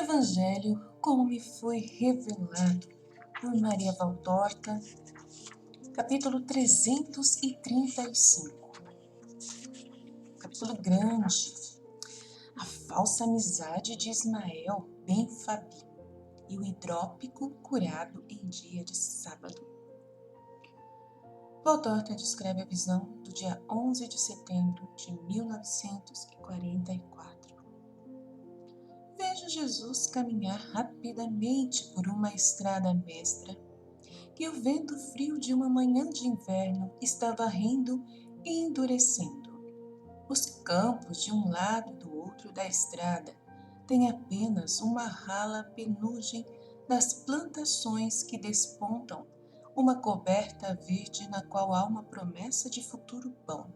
Evangelho como me foi revelado por Maria Valtorta, capítulo 335. Capítulo grande. A falsa amizade de Ismael ben Fabi e o hidrópico curado em dia de sábado. Valtorta descreve a visão do dia 11 de setembro de 1944. Vejo Jesus caminhar rapidamente por uma estrada mestra, que o vento frio de uma manhã de inverno está varrendo e endurecendo. Os campos de um lado e do outro da estrada têm apenas uma rala penugem das plantações que despontam uma coberta verde na qual há uma promessa de futuro pão,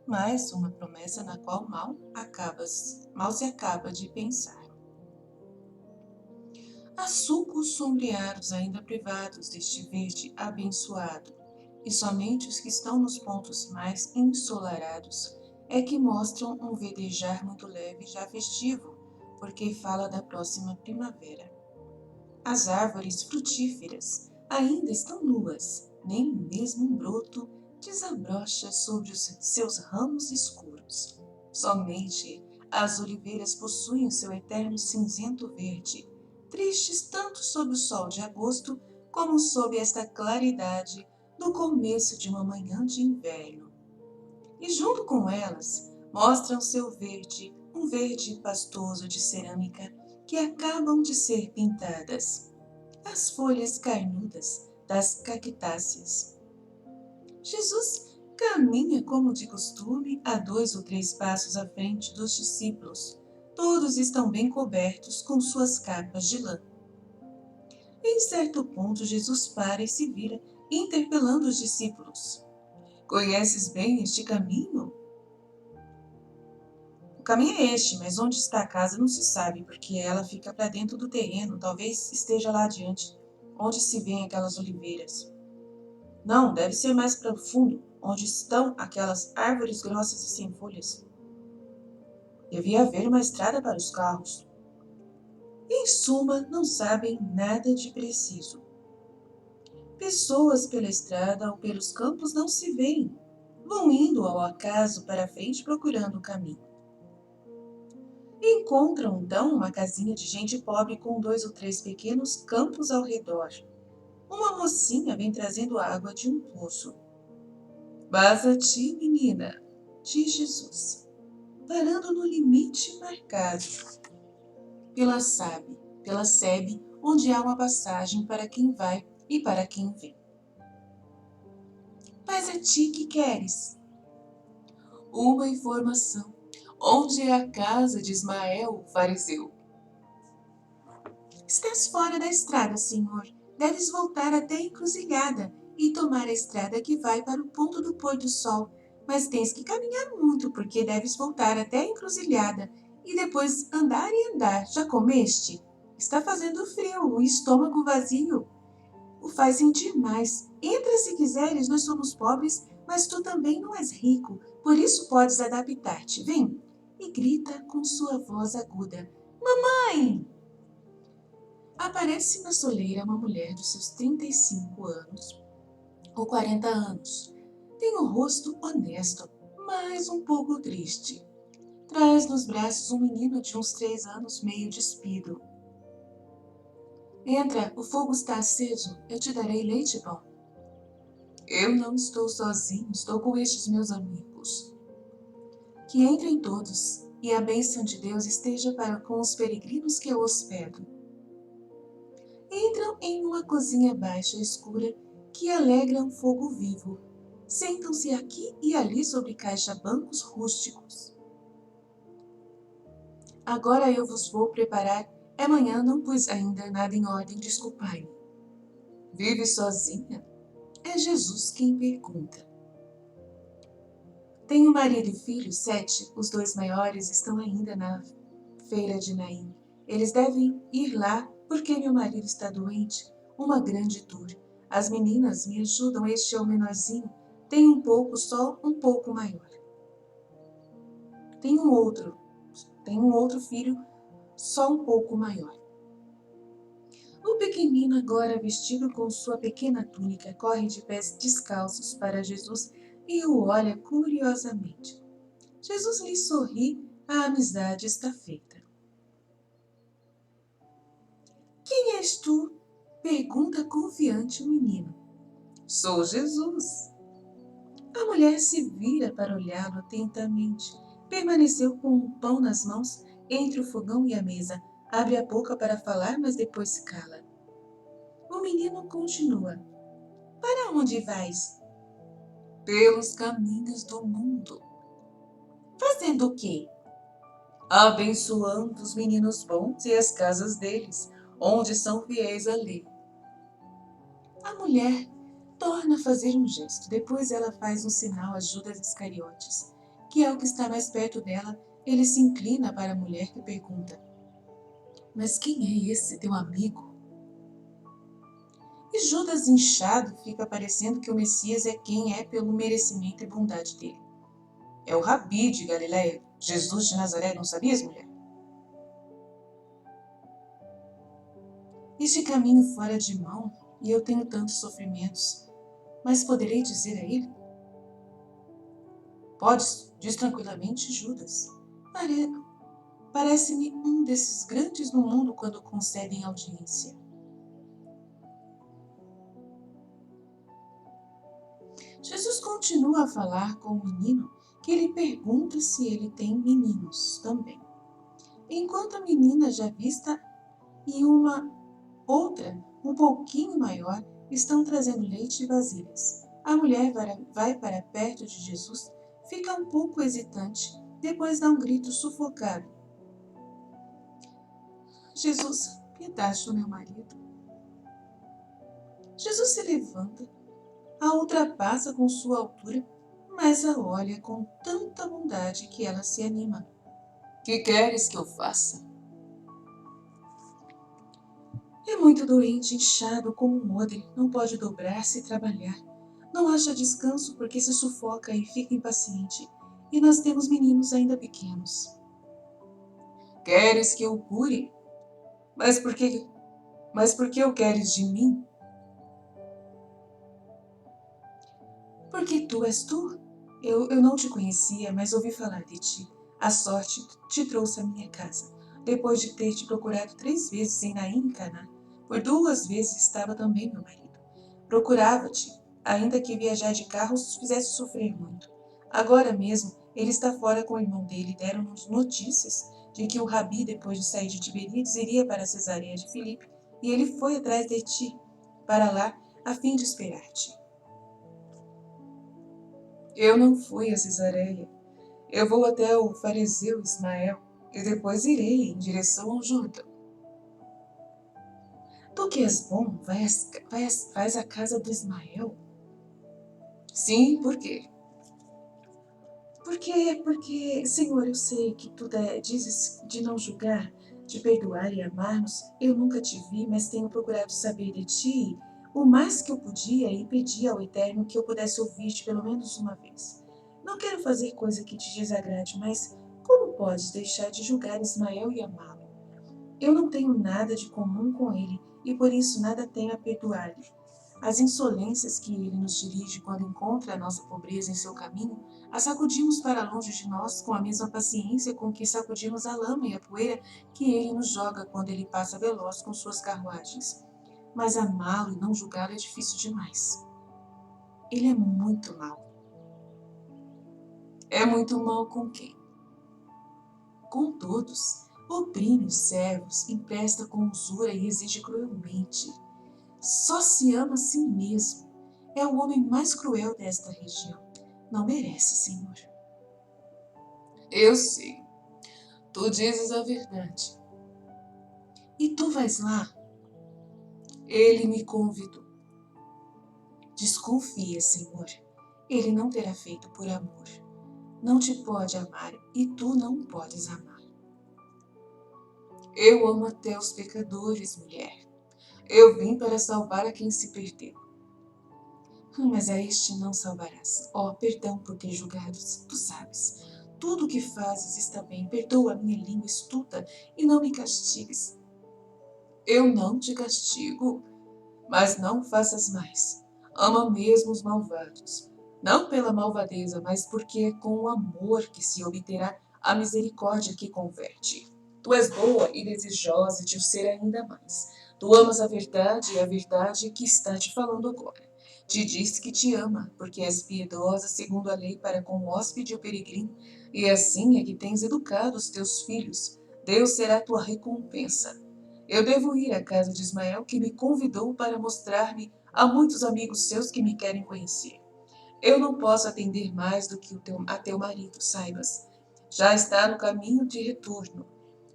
mas uma promessa na qual mal se acaba de pensar. Há sulcos sombreados ainda privados deste verde abençoado, e somente os que estão nos pontos mais ensolarados é que mostram um verdejar muito leve já festivo, porque fala da próxima primavera. As árvores frutíferas ainda estão nuas, nem mesmo um broto desabrocha sobre os seus ramos escuros. Somente as oliveiras possuem o seu eterno cinzento verde, tristes tanto sob o sol de agosto como sob esta claridade do começo de uma manhã de inverno. E junto com elas mostram seu verde, um verde pastoso de cerâmica que acabam de ser pintadas, as folhas carnudas das cactáceas. Jesus caminha como de costume a 2 ou 3 passos à frente dos discípulos. Todos estão bem cobertos com suas capas de lã. Em certo ponto, Jesus para e se vira, interpelando os discípulos. Conheces bem este caminho? O caminho é este, mas onde está a casa não se sabe, porque ela fica para dentro do terreno, talvez esteja lá adiante, onde se vêem aquelas oliveiras. Não, deve ser mais para o fundo, onde estão aquelas árvores grossas e sem folhas. Devia haver uma estrada para os carros. Em suma, não sabem nada de preciso. Pessoas pela estrada ou pelos campos não se veem. Vão indo ao acaso para a frente procurando o caminho. Encontram então uma casinha de gente pobre com 2 ou 3 pequenos campos ao redor. Uma mocinha vem trazendo água de um poço. Vaza-te, menina, diz Jesus, parando no limite marcado pela sebe, onde há uma passagem para quem vai e para quem vem. Mas é ti que queres? Uma informação. Onde é a casa de Ismael, o fariseu? Estás fora da estrada, senhor. Deves voltar até a encruzilhada e tomar a estrada que vai para o ponto do pôr do sol. Mas tens que caminhar muito, porque deves voltar até a encruzilhada e depois andar e andar. Já comeste? Está fazendo frio, o estômago vazio o faz sentir mais. Entra se quiseres, nós somos pobres, mas tu também não és rico, por isso podes adaptar-te. Vem! E grita com sua voz aguda: Mamãe! Aparece na soleira uma mulher dos seus 35 anos ou 40 anos. Tem o rosto honesto, mas um pouco triste. Traz nos braços um menino de uns 3 anos meio despido. Entra, o fogo está aceso, eu te darei leite e pão. Eu não estou sozinho, estou com estes meus amigos. Que entrem todos, e a bênção de Deus esteja para com os peregrinos que eu hospedo. Entram em uma cozinha baixa e escura que alegra um fogo vivo. Sentam-se aqui e ali sobre caixa-bancos rústicos. Agora eu vos vou preparar. Amanhã não pus ainda nada em ordem, desculpai-me. Vive sozinha? É Jesus quem pergunta. Tenho marido e filho, 7. Os 2 maiores estão ainda na feira de Naim. Eles devem ir lá porque meu marido está doente. Uma grande dor. As meninas me ajudam, este é o menorzinho. Tem um pouco, só um pouco maior. Tem um outro filho, só um pouco maior. O pequenino, agora vestido com sua pequena túnica, corre de pés descalços para Jesus e o olha curiosamente. Jesus lhe sorri, a amizade está feita. Quem és tu? Pergunta confiante o menino. Sou Jesus. A mulher se vira para olhá-lo atentamente. Permaneceu com um pão nas mãos entre o fogão e a mesa. Abre a boca para falar, mas depois se cala. O menino continua. Para onde vais? Pelos caminhos do mundo. Fazendo o quê? Abençoando os meninos bons e as casas deles, onde são fiéis à lei. A mulher torna a fazer um gesto. Depois ela faz um sinal a Judas Iscariotes, que é o que está mais perto dela. Ele se inclina para a mulher que pergunta: Mas quem é esse teu amigo? E Judas, inchado, fica parecendo que o Messias é quem é pelo merecimento e bondade dele. É o Rabi de Galiléia, Jesus de Nazaré, não sabias, mulher? Este caminho fora de mão, e eu tenho tantos sofrimentos, mas poderei dizer a ele? Podes, diz tranquilamente Judas. Parece-me um desses grandes no mundo quando concedem audiência. Jesus continua a falar com o menino, que lhe pergunta se ele tem meninos também. Enquanto a menina já vista e uma outra, um pouquinho maior, estão trazendo leite e vasilhas. A mulher vai para perto de Jesus, fica um pouco hesitante, depois dá um grito sufocado. Jesus, piedade do meu marido. Jesus se levanta, a ultrapassa com sua altura, mas a olha com tanta bondade que ela se anima. Que queres que eu faça? É muito doente, inchado como um odre, não pode dobrar-se e trabalhar. Não acha descanso porque se sufoca e fica impaciente. E nós temos meninos ainda pequenos. Queres que eu o cure? Mas por que o queres de mim? Porque tu és tu? Eu não te conhecia, mas ouvi falar de ti. A sorte te trouxe à minha casa, depois de ter te procurado 3 vezes em Naim e Caná. Por 2 vezes estava também meu marido. Procurava-te, ainda que viajar de carro os fizesse sofrer muito. Agora mesmo, ele está fora com o irmão dele e deram-nos notícias de que o Rabi, depois de sair de Tiberíades, iria para Cesareia de Filipe, e ele foi atrás de ti, para lá, a fim de esperar-te. Eu não fui a Cesareia. Eu vou até o fariseu Ismael e depois irei em direção ao Jordão. Tu que és bom, vais à casa do Ismael? Sim, por quê? Porque, Senhor, eu sei que tu dizes de não julgar, de perdoar e amar-nos. Eu nunca te vi, mas tenho procurado saber de ti o mais que eu podia e pedi ao Eterno que eu pudesse ouvir-te pelo menos uma vez. Não quero fazer coisa que te desagrade, mas como podes deixar de julgar Ismael e amá-lo? Eu não tenho nada de comum com ele e por isso nada tenho a perdoar-lhe. As insolências que ele nos dirige quando encontra a nossa pobreza em seu caminho, as sacudimos para longe de nós com a mesma paciência com que sacudimos a lama e a poeira que ele nos joga quando ele passa veloz com suas carruagens. Mas amá-lo e não julgá-lo é difícil demais. Ele é muito mau. É muito mau com quem? Com todos. Oprime os servos, empresta com usura e exige cruelmente. Só se ama a si mesmo. É o homem mais cruel desta região. Não merece, Senhor. Eu sei. Tu dizes a verdade. E tu vais lá? Ele me convidou. Desconfia, Senhor. Ele não terá feito por amor. Não te pode amar e tu não podes amar. Eu amo até os pecadores, mulher. Eu vim para salvar a quem se perdeu. Mas a este não salvarás. Perdão por ter julgado, tu sabes. Tudo o que fazes está bem. Perdoa a minha língua estulta e não me castigues. Eu não te castigo, mas não faças mais. Ama mesmo os malvados. Não pela malvadeza, mas porque é com o amor que se obterá a misericórdia que converte. Tu és boa e desejosa de o ser ainda mais. Tu amas a verdade e a verdade que está te falando agora. Te diz que te ama, porque és piedosa segundo a lei para com o hóspede ou peregrino, e assim é que tens educado os teus filhos. Deus será tua recompensa. Eu devo ir à casa de Ismael, que me convidou para mostrar-me a muitos amigos seus que me querem conhecer. Eu não posso atender mais do que a teu marido, saibas. Já está no caminho de retorno.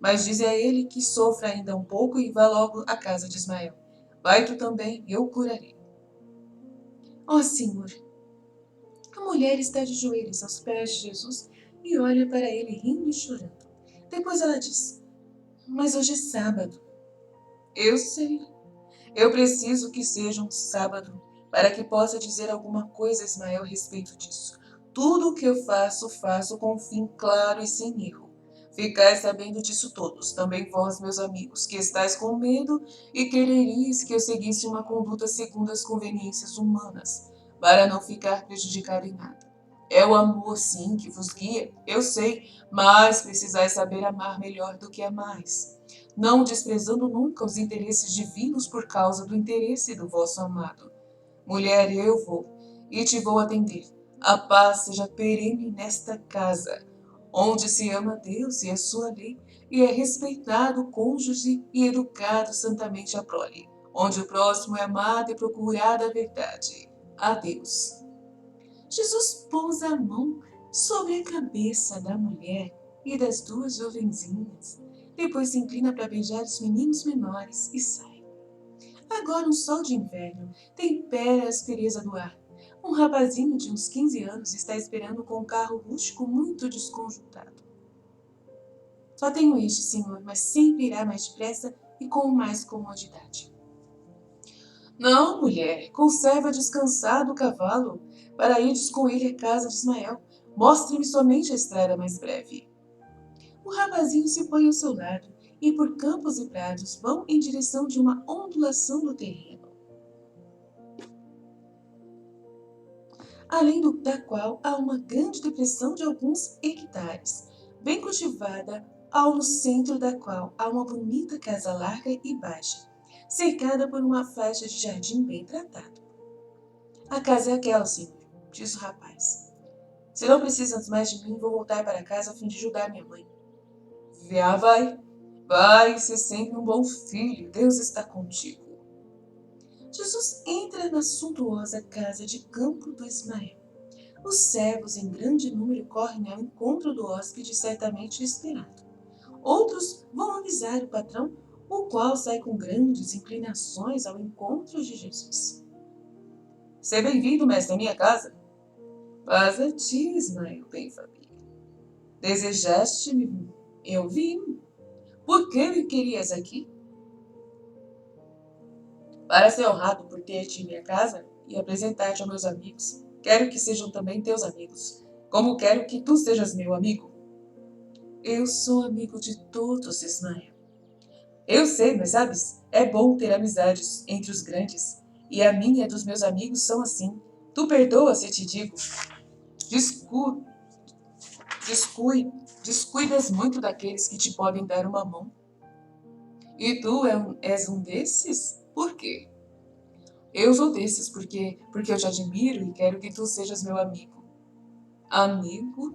Mas dize a ele que sofra ainda um pouco e vá logo à casa de Ismael. Vai tu também, eu o curarei. Ó Senhor, a mulher está de joelhos aos pés de Jesus e olha para ele rindo e chorando. Depois ela diz, mas hoje é sábado. Eu sei. Eu preciso que seja um sábado para que possa dizer alguma coisa a Ismael a respeito disso. Tudo o que eu faço, faço com um fim claro e sem erro. Ficais sabendo disso todos, também vós, meus amigos, que estáis com medo e quereríeis que eu seguisse uma conduta segundo as conveniências humanas, para não ficar prejudicado em nada. É o amor, sim, que vos guia, eu sei, mas precisais saber amar melhor do que amais, não desprezando nunca os interesses divinos por causa do interesse do vosso amado. Mulher, eu vou e te vou atender. A paz seja perene nesta casa, onde se ama Deus e a sua lei, e é respeitado o cônjuge e educado santamente a prole, onde o próximo é amado e procurada a verdade. Adeus. Jesus pôs a mão sobre a cabeça da mulher e das duas jovenzinhas. Depois se inclina para beijar os meninos menores e sai. Agora um sol de inverno tempera a aspereza do ar. Um rapazinho de uns 15 anos está esperando com um carro rústico muito desconjuntado. Só tenho este, senhor, mas sempre irá mais depressa e com mais comodidade. Não, mulher, conserva descansado o cavalo, para irdes com ele à casa de Ismael. Mostre-me somente a estrada mais breve. O rapazinho se põe ao seu lado e por campos e prados vão em direção de uma ondulação do terreno, além da qual há uma grande depressão de alguns hectares, bem cultivada, ao no centro da qual há uma bonita casa larga e baixa, cercada por uma faixa de jardim bem tratado. A casa é aquela, senhor, disse o rapaz. Se não precisas mais de mim, vou voltar para casa a fim de ajudar minha mãe. Vá, vai ser sempre um bom filho, Deus está contigo. Jesus entra na suntuosa casa de campo do Ismael. Os servos em grande número correm ao encontro do hóspede certamente esperado. Outros vão avisar o patrão, o qual sai com grandes inclinações ao encontro de Jesus. Seja bem-vindo, mestre, à minha casa. Paz a ti, Ismael, bem família. Desejaste-me? Eu vim. Por que me querias aqui? Para ser honrado por ter-te em minha casa e apresentar-te aos meus amigos, quero que sejam também teus amigos, como quero que tu sejas meu amigo. Eu sou amigo de todos, Ismael. Eu sei, mas sabes, é bom ter amizades entre os grandes, e a minha e a dos meus amigos são assim. Tu perdoa se te digo. Descu Descuidas muito daqueles que te podem dar uma mão. E tu és um desses? Por quê? Eu sou desses porque eu te admiro e quero que tu sejas meu amigo. Amigo?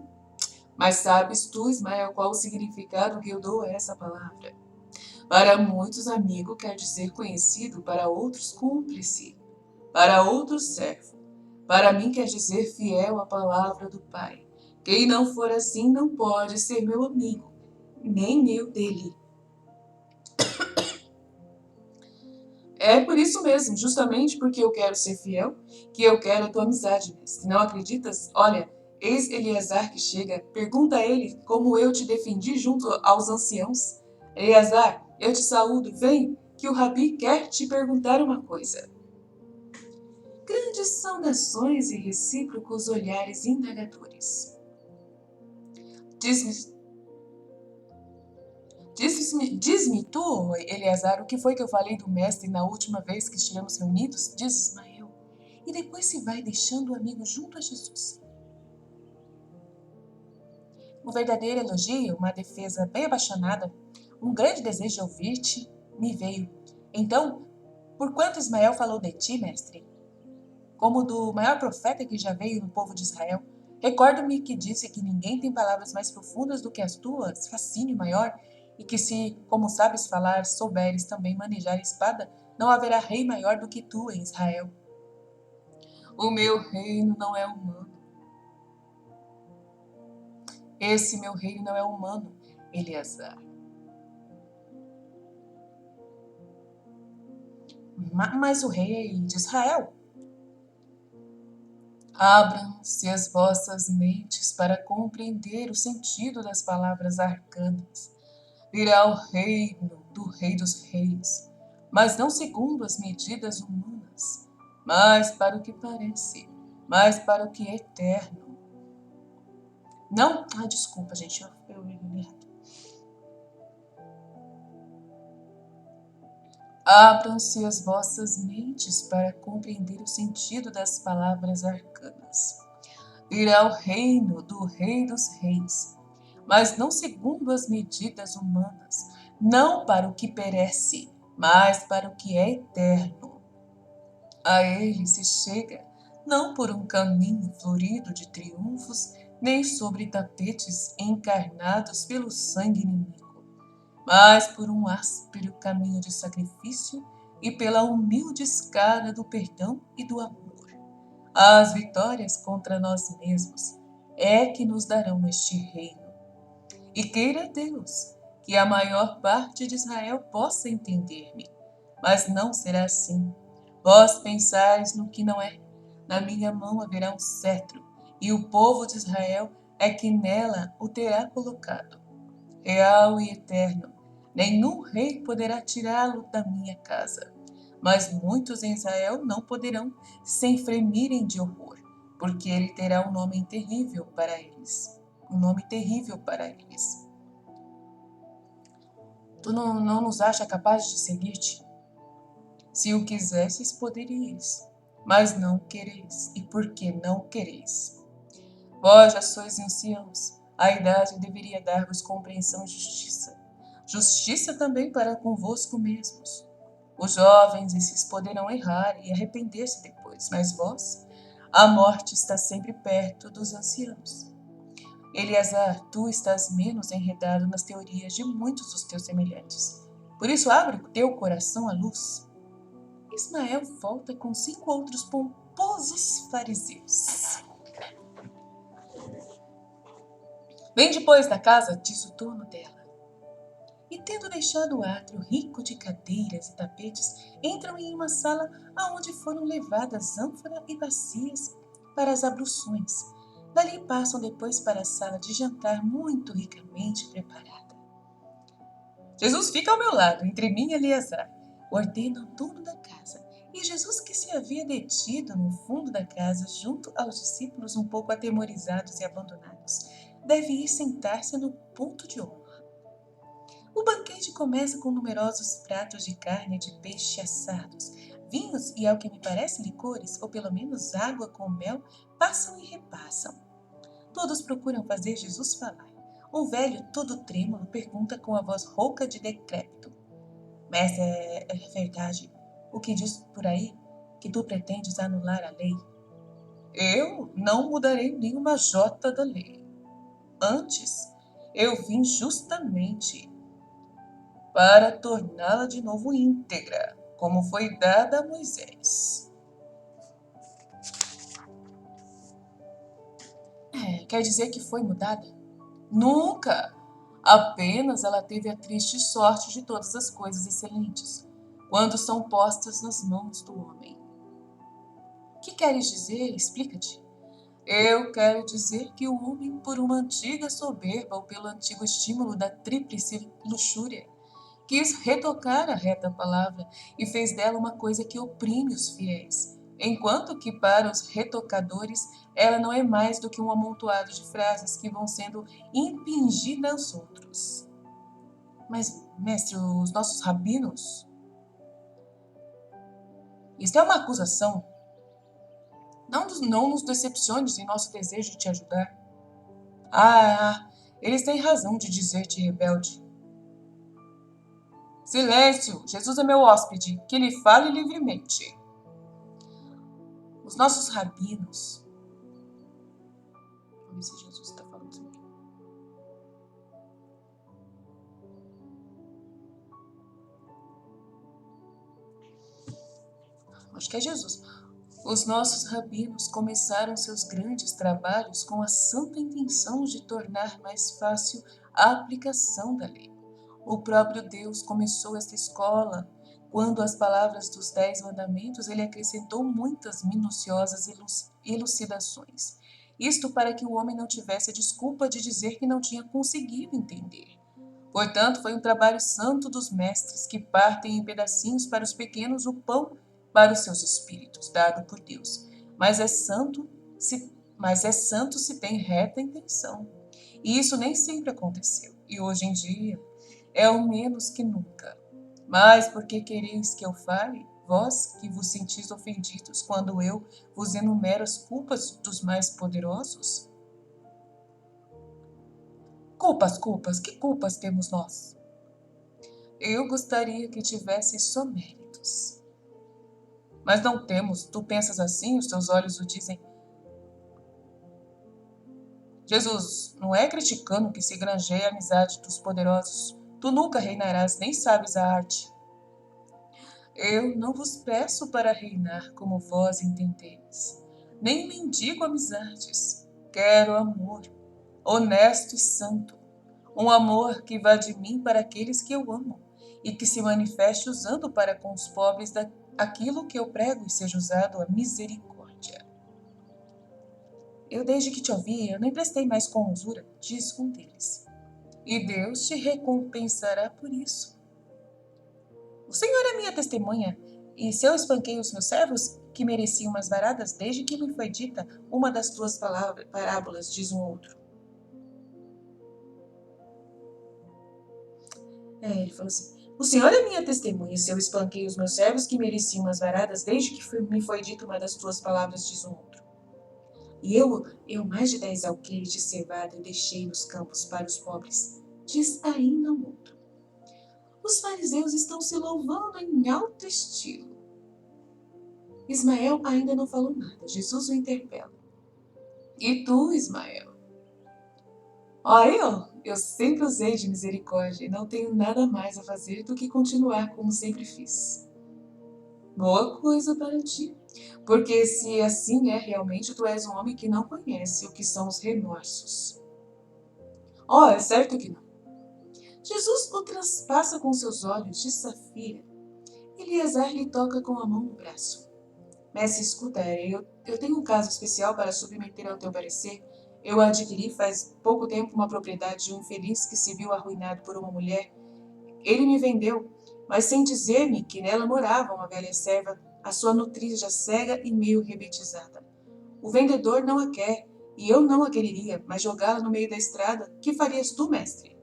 Mas sabes tu, Ismael, qual o significado que eu dou a essa palavra? Para muitos, amigo quer dizer conhecido, para outros, cúmplice, para outros, servo. Para mim quer dizer fiel à palavra do Pai. Quem não for assim não pode ser meu amigo, nem eu dele. É por isso mesmo, justamente porque eu quero ser fiel, que eu quero a tua amizade. Se não acreditas, olha, eis Eleazar que chega, pergunta a ele como eu te defendi junto aos anciãos. Eleazar, eu te saúdo, vem, que o Rabi quer te perguntar uma coisa. Grandes saudações e recíprocos olhares indagadores. Diz-me tu, Eleazar, o que foi que eu falei do mestre na última vez que estivemos reunidos? Diz Ismael. E depois se vai deixando o amigo junto a Jesus. Um verdadeiro elogio, uma defesa bem apaixonada, um grande desejo de ouvir-te me veio. Então, por quanto Ismael falou de ti, mestre, como do maior profeta que já veio no povo de Israel, recordo-me que disse que ninguém tem palavras mais profundas do que as tuas, fascínio maior, e que se, como sabes falar, souberes também manejar a espada, não haverá rei maior do que tu em Israel. O meu reino não é humano. Esse meu reino não é humano, Eleazar. Mas o rei de Israel. Abram-se as vossas mentes para compreender o sentido das palavras arcanas. Virá o reino do Rei dos Reis, mas não segundo as medidas humanas, mas para o que parece, mas para o que é eterno. Não? Desculpa, gente, eu li errado. Abram-se as vossas mentes para compreender o sentido das palavras arcanas. Virá o reino do Rei dos Reis, mas não segundo as medidas humanas, não para o que perece, mas para o que é eterno. A ele se chega, não por um caminho florido de triunfos, nem sobre tapetes encarnados pelo sangue inimigo, mas por um áspero caminho de sacrifício e pela humilde escada do perdão e do amor. As vitórias contra nós mesmos é que nos darão este reino. E queira Deus que a maior parte de Israel possa entender-me, mas não será assim. Vós pensais no que não é. Na minha mão haverá um cetro, e o povo de Israel é que nela o terá colocado. Real e eterno, nenhum rei poderá tirá-lo da minha casa. Mas muitos em Israel não poderão sem fremirem de horror, porque ele terá um nome terrível para eles. Um nome terrível para eles. Tu não nos acha capazes de seguir-te? Se o quisesses, poderíeis, mas não quereis. E por que não quereis? Vós já sois anciãos, a idade deveria dar-vos compreensão e justiça. Justiça também para convosco mesmos. Os jovens, esses poderão errar e arrepender-se depois, mas vós, a morte está sempre perto dos anciãos. Eleazar, tu estás menos enredado nas teorias de muitos dos teus semelhantes. Por isso abre teu coração à luz. Ismael volta com 5 outros pomposos fariseus. Vem depois da casa, diz o dono dela. E tendo deixado o átrio rico de cadeiras e tapetes, entram em uma sala aonde foram levadas ânfora e bacias para as abluções. Dali passam depois para a sala de jantar muito ricamente preparada. Jesus fica ao meu lado, entre mim e Eleazar, ordena o dono da casa. E Jesus, que se havia detido no fundo da casa, junto aos discípulos um pouco atemorizados e abandonados, deve ir sentar-se no ponto de honra. O banquete começa com numerosos pratos de carne e de peixe assados. Vinhos e, ao que me parece, licores, ou pelo menos água com mel, passam e repassam. Todos procuram fazer Jesus falar. Um velho, todo trêmulo, pergunta com a voz rouca de decrépito. Mas é verdade o que diz por aí, que tu pretendes anular a lei? Eu não mudarei nenhuma jota da lei. Antes, eu vim justamente para torná-la de novo íntegra, como foi dada a Moisés. Quer dizer que foi mudada? Nunca! Apenas ela teve a triste sorte de todas as coisas excelentes, quando são postas nas mãos do homem. Que queres dizer? Explica-te. Eu quero dizer que o homem, por uma antiga soberba ou pelo antigo estímulo da tríplice luxúria, quis retocar a reta palavra e fez dela uma coisa que oprime os fiéis, enquanto que para os retocadores ela não é mais do que um amontoado de frases que vão sendo impingidas aos outros. Mas, mestre, os nossos rabinos? Isso é uma acusação. Não nos decepciones em nosso desejo de te ajudar. Eles têm razão de dizer-te rebelde. Silêncio! Jesus é meu hóspede, que ele fale livremente. Os nossos rabinos... Vamos ver se Jesus está falando isso aqui. Acho que é Jesus. Os nossos rabinos começaram seus grandes trabalhos com a santa intenção de tornar mais fácil a aplicação da lei. O próprio Deus começou esta escola quando às palavras dos 10 mandamentos ele acrescentou muitas minuciosas elucidações. Isto para que o homem não tivesse a desculpa de dizer que não tinha conseguido entender. Portanto, foi um trabalho santo dos mestres que partem em pedacinhos para os pequenos o pão para os seus espíritos, dado por Deus. Mas é santo se tem reta intenção. E isso nem sempre aconteceu. E hoje em dia é o menos que nunca. Mas por que quereis que eu fale? Vós que vos sentis ofendidos quando eu vos enumero as culpas dos mais poderosos? Culpas, que culpas temos nós? Eu gostaria que tivesse só méritos. Mas não temos, tu pensas assim, os teus olhos o dizem. Jesus, não é criticando que se granjeia a amizade dos poderosos. Tu nunca reinarás, nem sabes a arte. Eu não vos peço para reinar como vós entendeis, nem mendigo amizades. Quero amor, honesto e santo, um amor que vá de mim para aqueles que eu amo e que se manifeste usando para com os pobres aquilo que eu prego e seja usado a misericórdia. Eu desde que te ouvi, eu não emprestei mais com usura, diz um deles. E Deus te recompensará por isso. O Senhor é minha testemunha, e se eu espanquei os meus servos, que mereciam umas varadas, desde que me foi dita uma das tuas parábolas, diz um outro. Ele falou assim, o Senhor é minha testemunha, e se eu espanquei os meus servos, que mereciam umas varadas, desde que me foi dita uma das tuas palavras, diz um outro. E eu mais de 10 alqueires de cevada eu deixei nos campos para os pobres, diz ainda um outro. Os fariseus estão se louvando em alto estilo. Ismael ainda não falou nada. Jesus o interpela. E tu, Ismael? Eu sempre usei de misericórdia e não tenho nada mais a fazer do que continuar como sempre fiz. Boa coisa para ti, porque se assim é realmente, tu és um homem que não conhece o que são os remorsos. É certo que não. Jesus o transpassa com seus olhos de safira. Eliezer lhe toca com a mão no braço. Mestre, escuta, eu tenho um caso especial para submeter ao teu parecer. Eu adquiri faz pouco tempo uma propriedade de um infeliz que se viu arruinado por uma mulher. Ele me vendeu, mas sem dizer-me que nela morava uma velha serva, a sua nutriz já cega e meio rebetizada. O vendedor não a quer, e eu não a quereria, mas jogá-la no meio da estrada, que farias tu, mestre?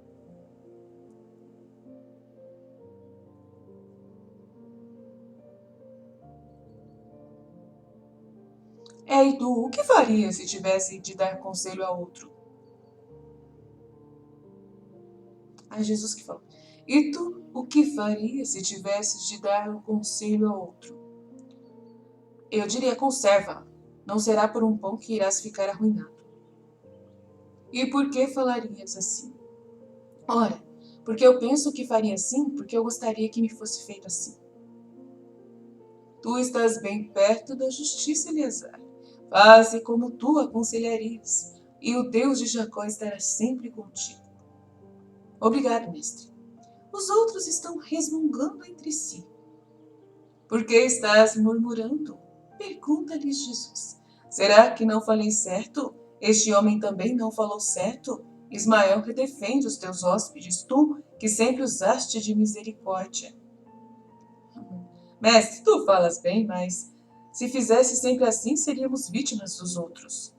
E tu, o que faria se tivesse de dar conselho a outro? Jesus que falou. E tu, o que faria se tivesses de dar um conselho a outro? Eu diria, conserva. Não será por um pão que irás ficar arruinado. E por que falarias assim? Ora, porque eu penso que faria assim, porque eu gostaria que me fosse feito assim. Tu estás bem perto da justiça, Eliezer. Faze como tu aconselharias, e o Deus de Jacó estará sempre contigo. Obrigado, mestre. Os outros estão resmungando entre si. Por que estás murmurando? Pergunta-lhes Jesus. Será que não falei certo? Este homem também não falou certo? Ismael que defende os teus hóspedes, tu que sempre usaste de misericórdia. Mestre, tu falas bem, mas Se fizesse sempre assim, seríamos vítimas dos outros.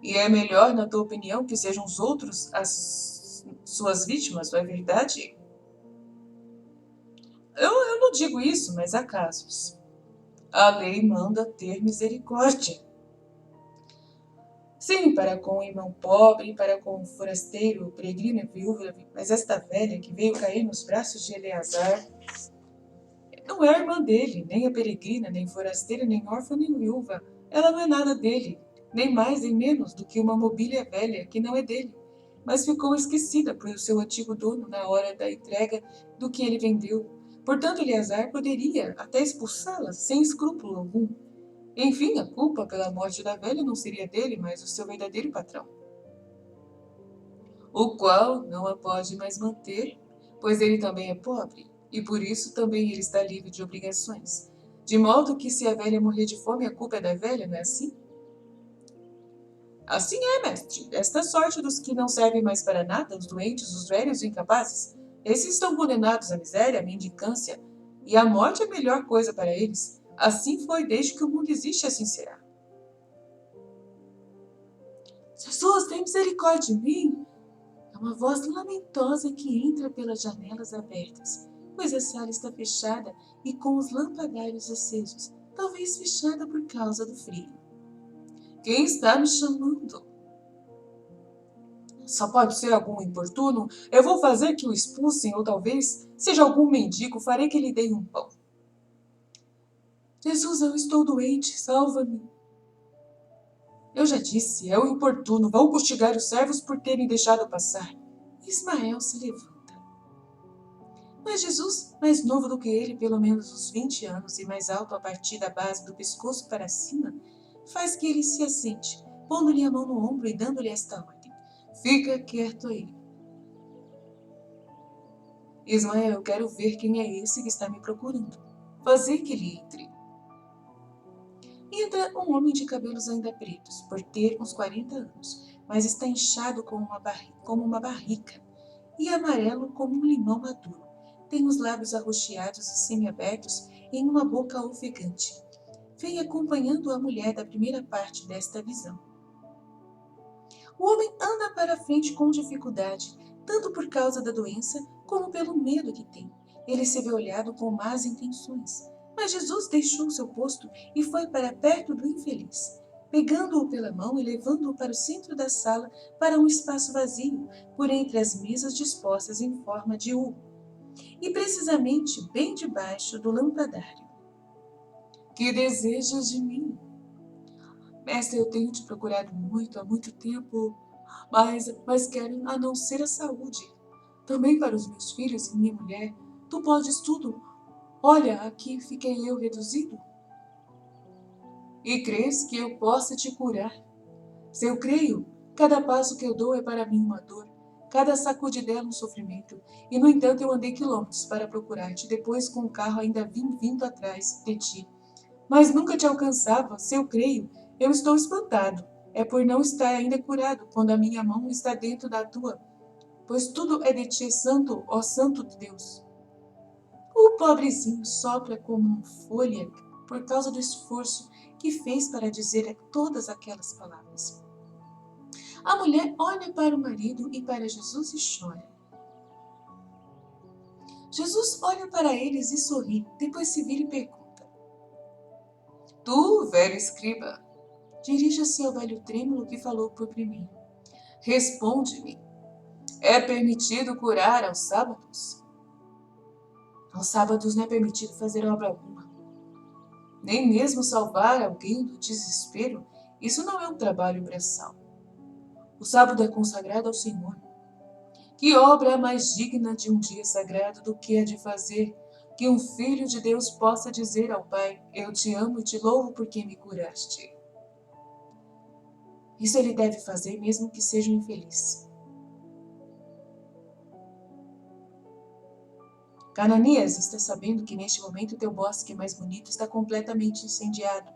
E é melhor, na tua opinião, que sejam os outros as suas vítimas, não é verdade? Eu não digo isso, mas há casos. A lei manda ter misericórdia. Sim, para com o irmão pobre, para com o forasteiro, o peregrino e viúva, mas esta velha que veio cair nos braços de Eleazar não é a irmã dele, nem a peregrina, nem forasteira, nem órfã, nem viúva. Ela não é nada dele, nem mais nem menos do que uma mobília velha que não é dele, mas ficou esquecida por seu antigo dono na hora da entrega do que ele vendeu. Portanto, Eleazar poderia até expulsá-la sem escrúpulo algum. Enfim, a culpa pela morte da velha não seria dele, mas do seu verdadeiro patrão, o qual não a pode mais manter, pois ele também é pobre, e por isso também ele está livre de obrigações. De modo que se a velha morrer de fome, a culpa é da velha, não é assim? Assim é, mestre. Esta sorte dos que não servem mais para nada, os doentes, os velhos e incapazes, esses estão condenados à miséria, à mendicância, e a morte é a melhor coisa para eles. Assim foi desde que o mundo existe, assim será. Jesus, tem misericórdia de mim! É uma voz lamentosa que entra pelas janelas abertas, pois a sala está fechada e com os lampadários acesos, talvez fechada por causa do frio. Quem está me chamando? Só pode ser algum importuno. Eu vou fazer que o expulsem, ou talvez seja algum mendigo, farei que lhe dê um pão. Jesus, eu estou doente, salva-me. Eu já disse, é o importuno, vão castigar os servos por terem deixado passar. Ismael se levanta. Mas Jesus, mais novo do que ele, pelo menos uns 20 anos, e mais alto a partir da base do pescoço para cima, faz que ele se assente, pondo-lhe a mão no ombro e dando-lhe esta ordem. Fica quieto aí. Ismael, eu quero ver quem é esse que está me procurando. Fazer que ele entre. Entra um homem de cabelos ainda pretos, por ter uns 40 anos, mas está inchado como uma barrica, e amarelo como um limão maduro. Tem os lábios arroxeados e semiabertos em uma boca ofegante. Vem acompanhando a mulher da primeira parte desta visão. O homem anda para frente com dificuldade, tanto por causa da doença como pelo medo que tem. Ele se vê olhado com más intenções. Mas Jesus deixou seu posto e foi para perto do infeliz, pegando-o pela mão e levando-o para o centro da sala, para um espaço vazio, por entre as mesas dispostas em forma de U, e precisamente bem debaixo do lampadário. Que desejas de mim? Mestre, eu tenho te procurado muito, há muito tempo, mas quero a não ser a saúde. Também para os meus filhos e minha mulher. Tu podes tudo. Olha, aqui fiquei eu reduzido. E crês que eu possa te curar? Se eu creio, cada passo que eu dou é para mim uma dor, cada sacudidela um sofrimento. E, no entanto, eu andei quilômetros para procurar-te, depois com o carro ainda vim vindo atrás de ti. Mas nunca te alcançava. Se eu creio, eu estou espantado. É por não estar ainda curado, quando a minha mão está dentro da tua. Pois tudo é de ti, santo, ó santo de Deus. O pobrezinho sopra como uma folha por causa do esforço que fez para dizer todas aquelas palavras. A mulher olha para o marido e para Jesus e chora. Jesus olha para eles e sorri, depois se vira e pergunta. Tu, velho escriba, dirija-se ao velho trêmulo que falou por primeiro. Responde-me, é permitido curar aos sábados? Aos sábados não é permitido fazer obra alguma. Nem mesmo salvar alguém do desespero, isso não é um trabalho braçal. O sábado é consagrado ao Senhor. Que obra mais digna de um dia sagrado do que a de fazer que um filho de Deus possa dizer ao Pai, eu te amo e te louvo porque me curaste. Isso ele deve fazer mesmo que seja um infeliz. Cananias está sabendo que neste momento teu bosque mais bonito está completamente incendiado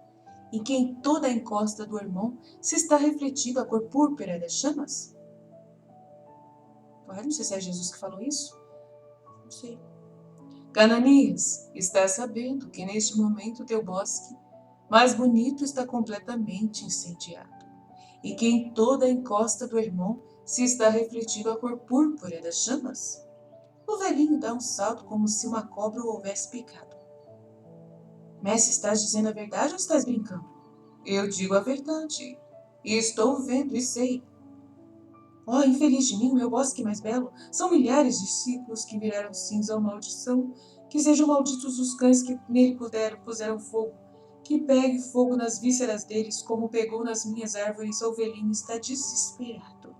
e que em toda a encosta do Hermon se está refletindo a cor púrpura das chamas? Claro, não sei se é Jesus que falou isso. Não sei. Cananias, estás sabendo que neste momento teu bosque mais bonito está completamente incendiado, e que em toda a encosta do Hermon se está refletindo a cor púrpura das chamas? O velhinho dá um salto como se uma cobra o houvesse picado. Mestre, estás dizendo a verdade ou estás brincando? Eu digo a verdade. E estou vendo e sei. Oh, infeliz de mim, meu bosque mais belo. São milhares de ciclos que viraram cinza ou maldição. Que sejam malditos os cães que nele puseram fogo. Que pegue fogo nas vísceras deles, como pegou nas minhas árvores. O velhinho está desesperado.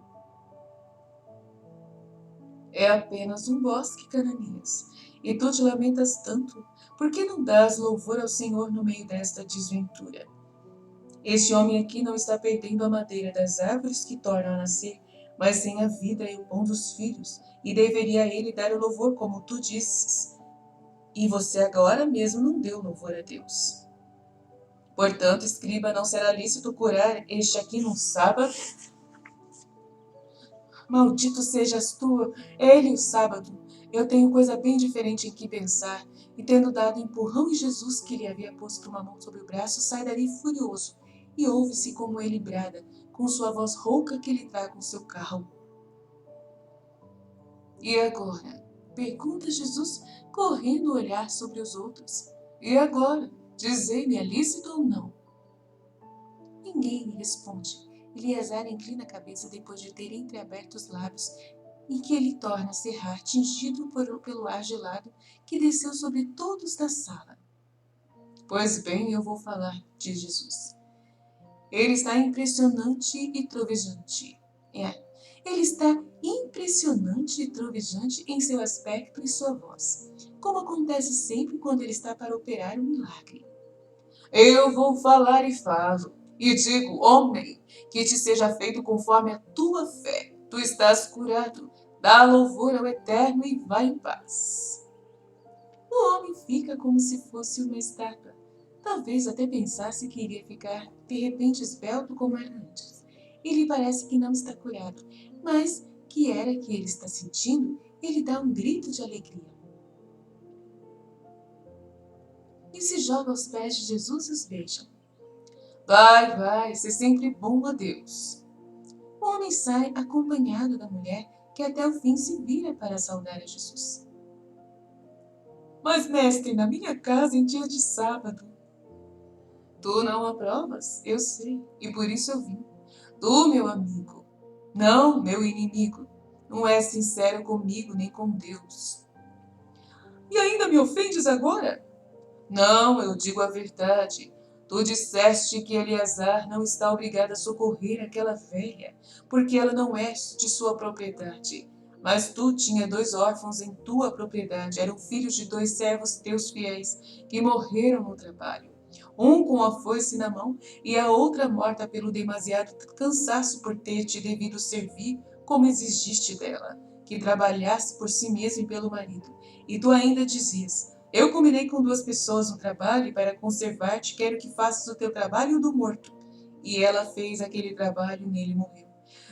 É apenas um bosque, Cananias. E tu te lamentas tanto. Por que não dás louvor ao Senhor no meio desta desventura? Este homem aqui não está perdendo a madeira das árvores que tornam a nascer, mas tem a vida e o pão dos filhos, e deveria ele dar o louvor como tu disses. E você agora mesmo não deu louvor a Deus. Portanto, escriba, não será lícito curar este aqui num sábado? Maldito sejas tu, ele o sábado. Eu tenho coisa bem diferente em que pensar. E tendo dado empurrão em Jesus, que lhe havia posto uma mão sobre o braço, sai dali furioso. E ouve-se como ele brada, com sua voz rouca que lhe traga o seu carro. E agora? Pergunta Jesus, correndo o olhar sobre os outros. E agora? Dizei-me, é lícito ou não? Ninguém lhe responde. Eleazar inclina a cabeça depois de ter entreaberto os lábios, em que ele torna a cerrar, tingido pelo ar gelado que desceu sobre todos da sala. Pois bem, eu vou falar, diz Jesus. Ele está impressionante e trovejante. Ele está impressionante e trovejante em seu aspecto e sua voz, como acontece sempre quando ele está para operar um milagre. Eu vou falar e falo, e digo, homem, que te seja feito conforme a tua fé. Tu estás curado, dá louvor ao Eterno e vai em paz. O homem fica como se fosse uma estátua. Talvez até pensasse que iria ficar de repente esbelto como era antes. E lhe parece que não está curado, mas que era que ele está sentindo, ele dá um grito de alegria. E se joga aos pés de Jesus e os beija. Vai, ser sempre bom a Deus. O homem sai acompanhado da mulher, que até o fim se vira para saudar a Jesus. Mas, mestre, na minha casa em dia de sábado. Tu não aprovas? Eu sei, e por isso eu vim. Tu, meu amigo, não, meu inimigo, não és sincero comigo nem com Deus. E ainda me ofendes agora? Não, eu digo a verdade. Tu disseste que Eleazar não está obrigado a socorrer aquela velha, porque ela não é de sua propriedade. Mas tu tinha 2 órfãos em tua propriedade, eram filhos de 2 servos teus fiéis, que morreram no trabalho. Um com a foice na mão e a outra morta pelo demasiado cansaço por ter te devido servir como exigiste dela, que trabalhasse por si mesma e pelo marido. E tu ainda dizias, eu combinei com 2 pessoas no trabalho e para conservar-te quero que faças o teu trabalho e o do morto. E ela fez aquele trabalho e nele morreu,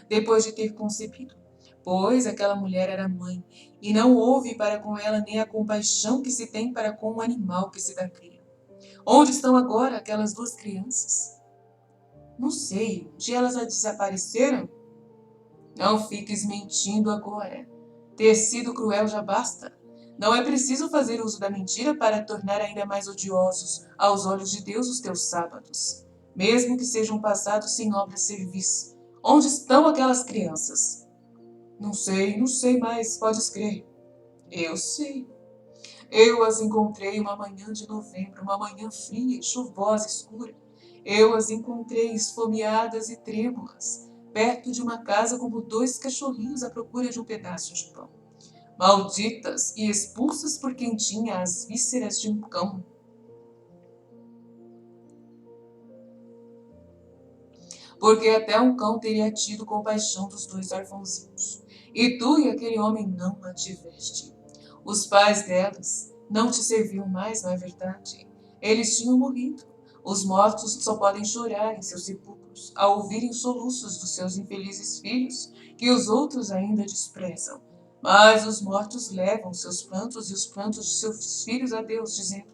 depois de ter concebido. Pois aquela mulher era mãe, e não houve para com ela nem a compaixão que se tem para com o animal que se dá cria. Onde estão agora aquelas 2 crianças? Não sei, onde elas desapareceram? Não fiques mentindo agora. Ter sido cruel já basta. Não é preciso fazer uso da mentira para tornar ainda mais odiosos aos olhos de Deus os teus sábados, mesmo que sejam passados sem obra serviço. Onde estão aquelas crianças? Não sei mais, podes crer. Eu sei. Eu as encontrei uma manhã de novembro, uma manhã fria, chuvosa, escura. Eu as encontrei esfomeadas e trêmulas, perto de uma casa como 2 cachorrinhos à procura de um pedaço de pão. Malditas e expulsas por quem tinha as vísceras de um cão. Porque até um cão teria tido compaixão dos 2 orfãozinhos. E tu e aquele homem não a tiveste. Os pais delas não te serviam mais, não é verdade? Eles tinham morrido. Os mortos só podem chorar em seus sepulcros, ao ouvirem soluços dos seus infelizes filhos, que os outros ainda desprezam. Mas os mortos levam seus prantos e os prantos de seus filhos a Deus, dizendo: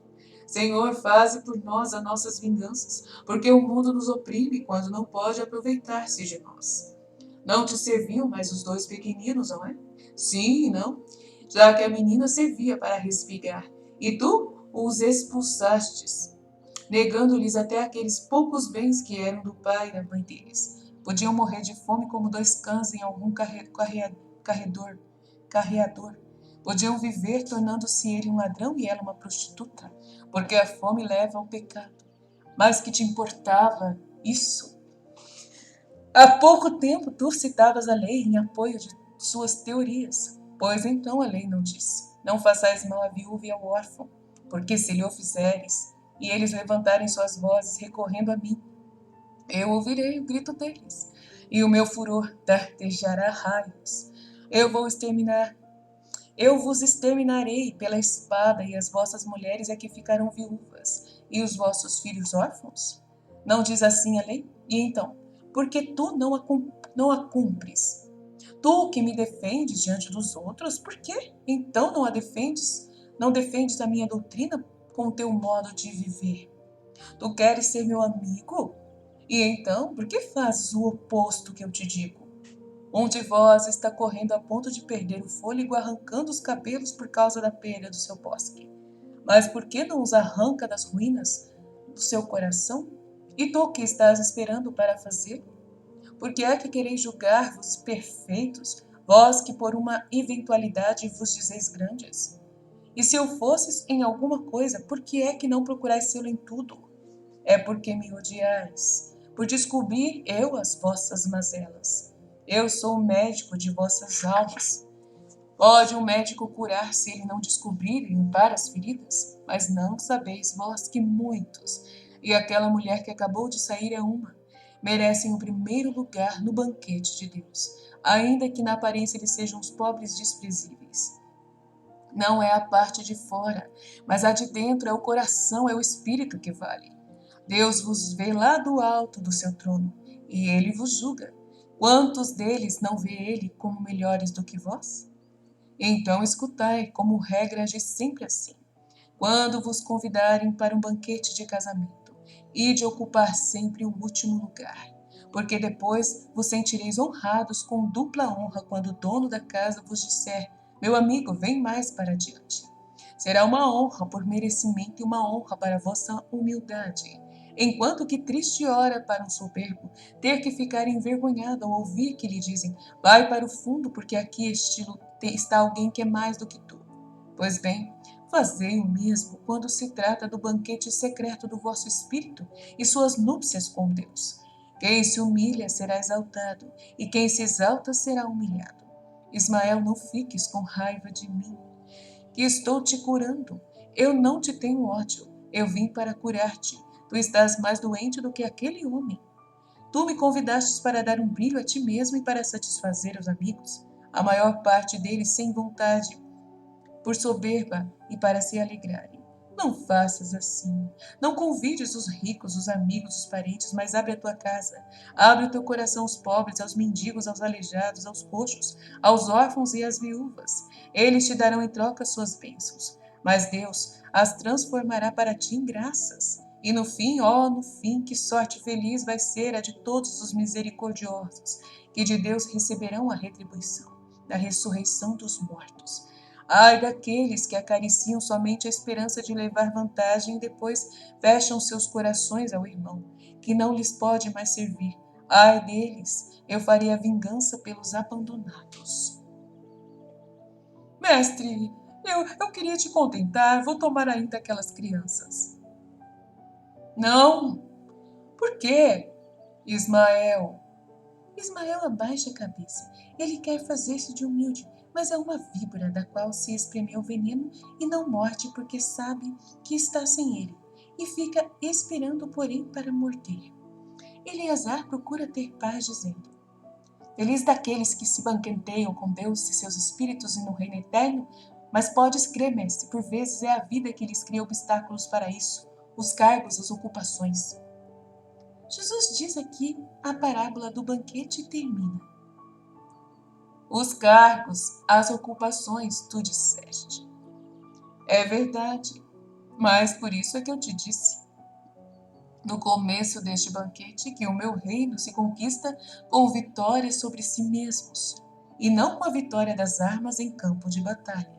Senhor, faze por nós as nossas vinganças, porque o mundo nos oprime quando não pode aproveitar-se de nós. Não te serviam mais os dois pequeninos, não é? Sim e não, já que a menina servia para respigar, e tu os expulsastes, negando-lhes até aqueles poucos bens que eram do pai e da mãe deles. Podiam morrer de fome como dois cães em algum carreador. Podiam viver tornando-se ele um ladrão e ela uma prostituta, porque a fome leva ao pecado. Mas que te importava isso? Há pouco tempo tu citavas a lei em apoio de suas teorias. Pois então a lei não disse: não façais mal à viúva e ao órfão, porque se lhe o fizeres, e eles levantarem suas vozes recorrendo a mim, eu ouvirei o grito deles, e o meu furor dardejará raios. Eu vos exterminarei pela espada, e as vossas mulheres é que ficarão viúvas, e os vossos filhos órfãos? Não diz assim a lei? E então, por que tu não a cumpres? Tu que me defendes diante dos outros, por que então não a defendes? Não defendes a minha doutrina com o teu modo de viver? Tu queres ser meu amigo? E então, por que fazes o oposto que eu te digo? Um de vós está correndo a ponto de perder o fôlego, arrancando os cabelos por causa da perda do seu bosque. Mas por que não os arranca das ruínas do seu coração? E tu que estás esperando para fazê-lo? Porque é que quereis julgar-vos perfeitos, vós que por uma eventualidade vos dizeis grandes? E se eu fosses em alguma coisa, por que é que não procurais sê-lo em tudo? É porque me odiais, por descobrir eu as vossas mazelas. Eu sou o médico de vossas almas. Pode um médico curar se ele não descobrir e limpar as feridas? Mas não sabeis vós que muitos, e aquela mulher que acabou de sair é uma, merecem o primeiro lugar no banquete de Deus, ainda que na aparência eles sejam os pobres desprezíveis. Não é a parte de fora, mas a de dentro, é o coração, é o espírito que vale. Deus vos vê lá do alto do seu trono, e ele vos julga. Quantos deles não vê ele como melhores do que vós? Então escutai, como regra, agis sempre assim. Quando vos convidarem para um banquete de casamento, e de ocupar sempre o último lugar, porque depois vos sentireis honrados com dupla honra quando o dono da casa vos disser: meu amigo, vem mais para diante. Será uma honra por merecimento e uma honra para vossa humildade. Enquanto que triste hora para um soberbo ter que ficar envergonhado ao ouvir que lhe dizem: vai para o fundo, porque aqui está alguém que é mais do que tu. Pois bem, fazei o mesmo quando se trata do banquete secreto do vosso espírito e suas núpcias com Deus. Quem se humilha será exaltado, e quem se exalta será humilhado. Ismael, não fiques com raiva de mim, que estou te curando. Eu não te tenho ódio, eu vim para curar-te. Tu estás mais doente do que aquele homem. Tu me convidastes para dar um brilho a ti mesmo e para satisfazer os amigos, a maior parte deles sem vontade, por soberba e para se alegrarem. Não faças assim. Não convides os ricos, os amigos, os parentes, mas abre a tua casa. Abre o teu coração aos pobres, aos mendigos, aos aleijados, aos coxos, aos órfãos e às viúvas. Eles te darão em troca suas bênçãos. Mas Deus as transformará para ti em graças. E no fim, no fim, que sorte feliz vai ser a de todos os misericordiosos, que de Deus receberão a retribuição da ressurreição dos mortos. Ai daqueles que acariciam somente a esperança de levar vantagem e depois fecham seus corações ao irmão, que não lhes pode mais servir. Ai deles, eu faria vingança pelos abandonados. Mestre, eu queria te contentar, vou tomar ainda aquelas crianças. Não, por quê? Ismael. Ismael abaixa a cabeça. Ele quer fazer-se de humilde, mas é uma víbora da qual se espremeu o veneno e não morde porque sabe que está sem ele, e fica esperando, porém, para morder. Eleazar procura ter paz, dizendo: feliz daqueles que se banqueteiam com Deus e seus espíritos e no reino eterno, mas podes crer, mestre, por vezes é a vida que lhes cria obstáculos para isso, os cargos, as ocupações. Jesus diz aqui a parábola do banquete e termina: os cargos, as ocupações, tu disseste. É verdade, mas por isso é que eu te disse, no começo deste banquete, que o meu reino se conquista com vitória sobre si mesmos, e não com a vitória das armas em campo de batalha.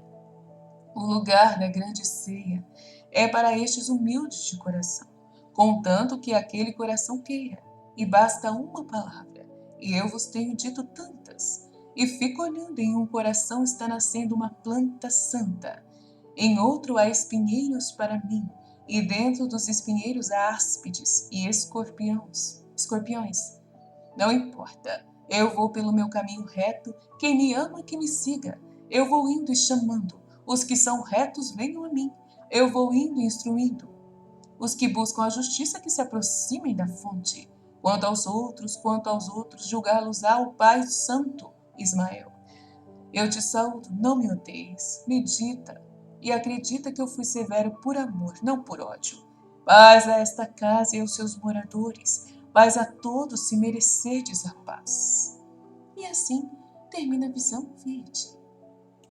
O lugar da grande ceia é para estes humildes de coração, contanto que aquele coração queira, e basta uma palavra, e eu vos tenho dito tantas, e fico olhando, em um coração está nascendo uma planta santa, em outro há espinheiros para mim, e dentro dos espinheiros há áspides e escorpiões. Não importa, eu vou pelo meu caminho reto, quem me ama que me siga. Eu vou indo e chamando, os que são retos venham a mim. Eu vou indo e instruindo, os que buscam a justiça que se aproximem da fonte. Quanto aos outros, julgá-los-á o Pai Santo, Ismael. Eu te saúdo, não me odeies, medita e acredita que eu fui severo por amor, não por ódio. Paz a esta casa e aos seus moradores, paz a todos se merecerdes a paz. E assim termina a visão verde.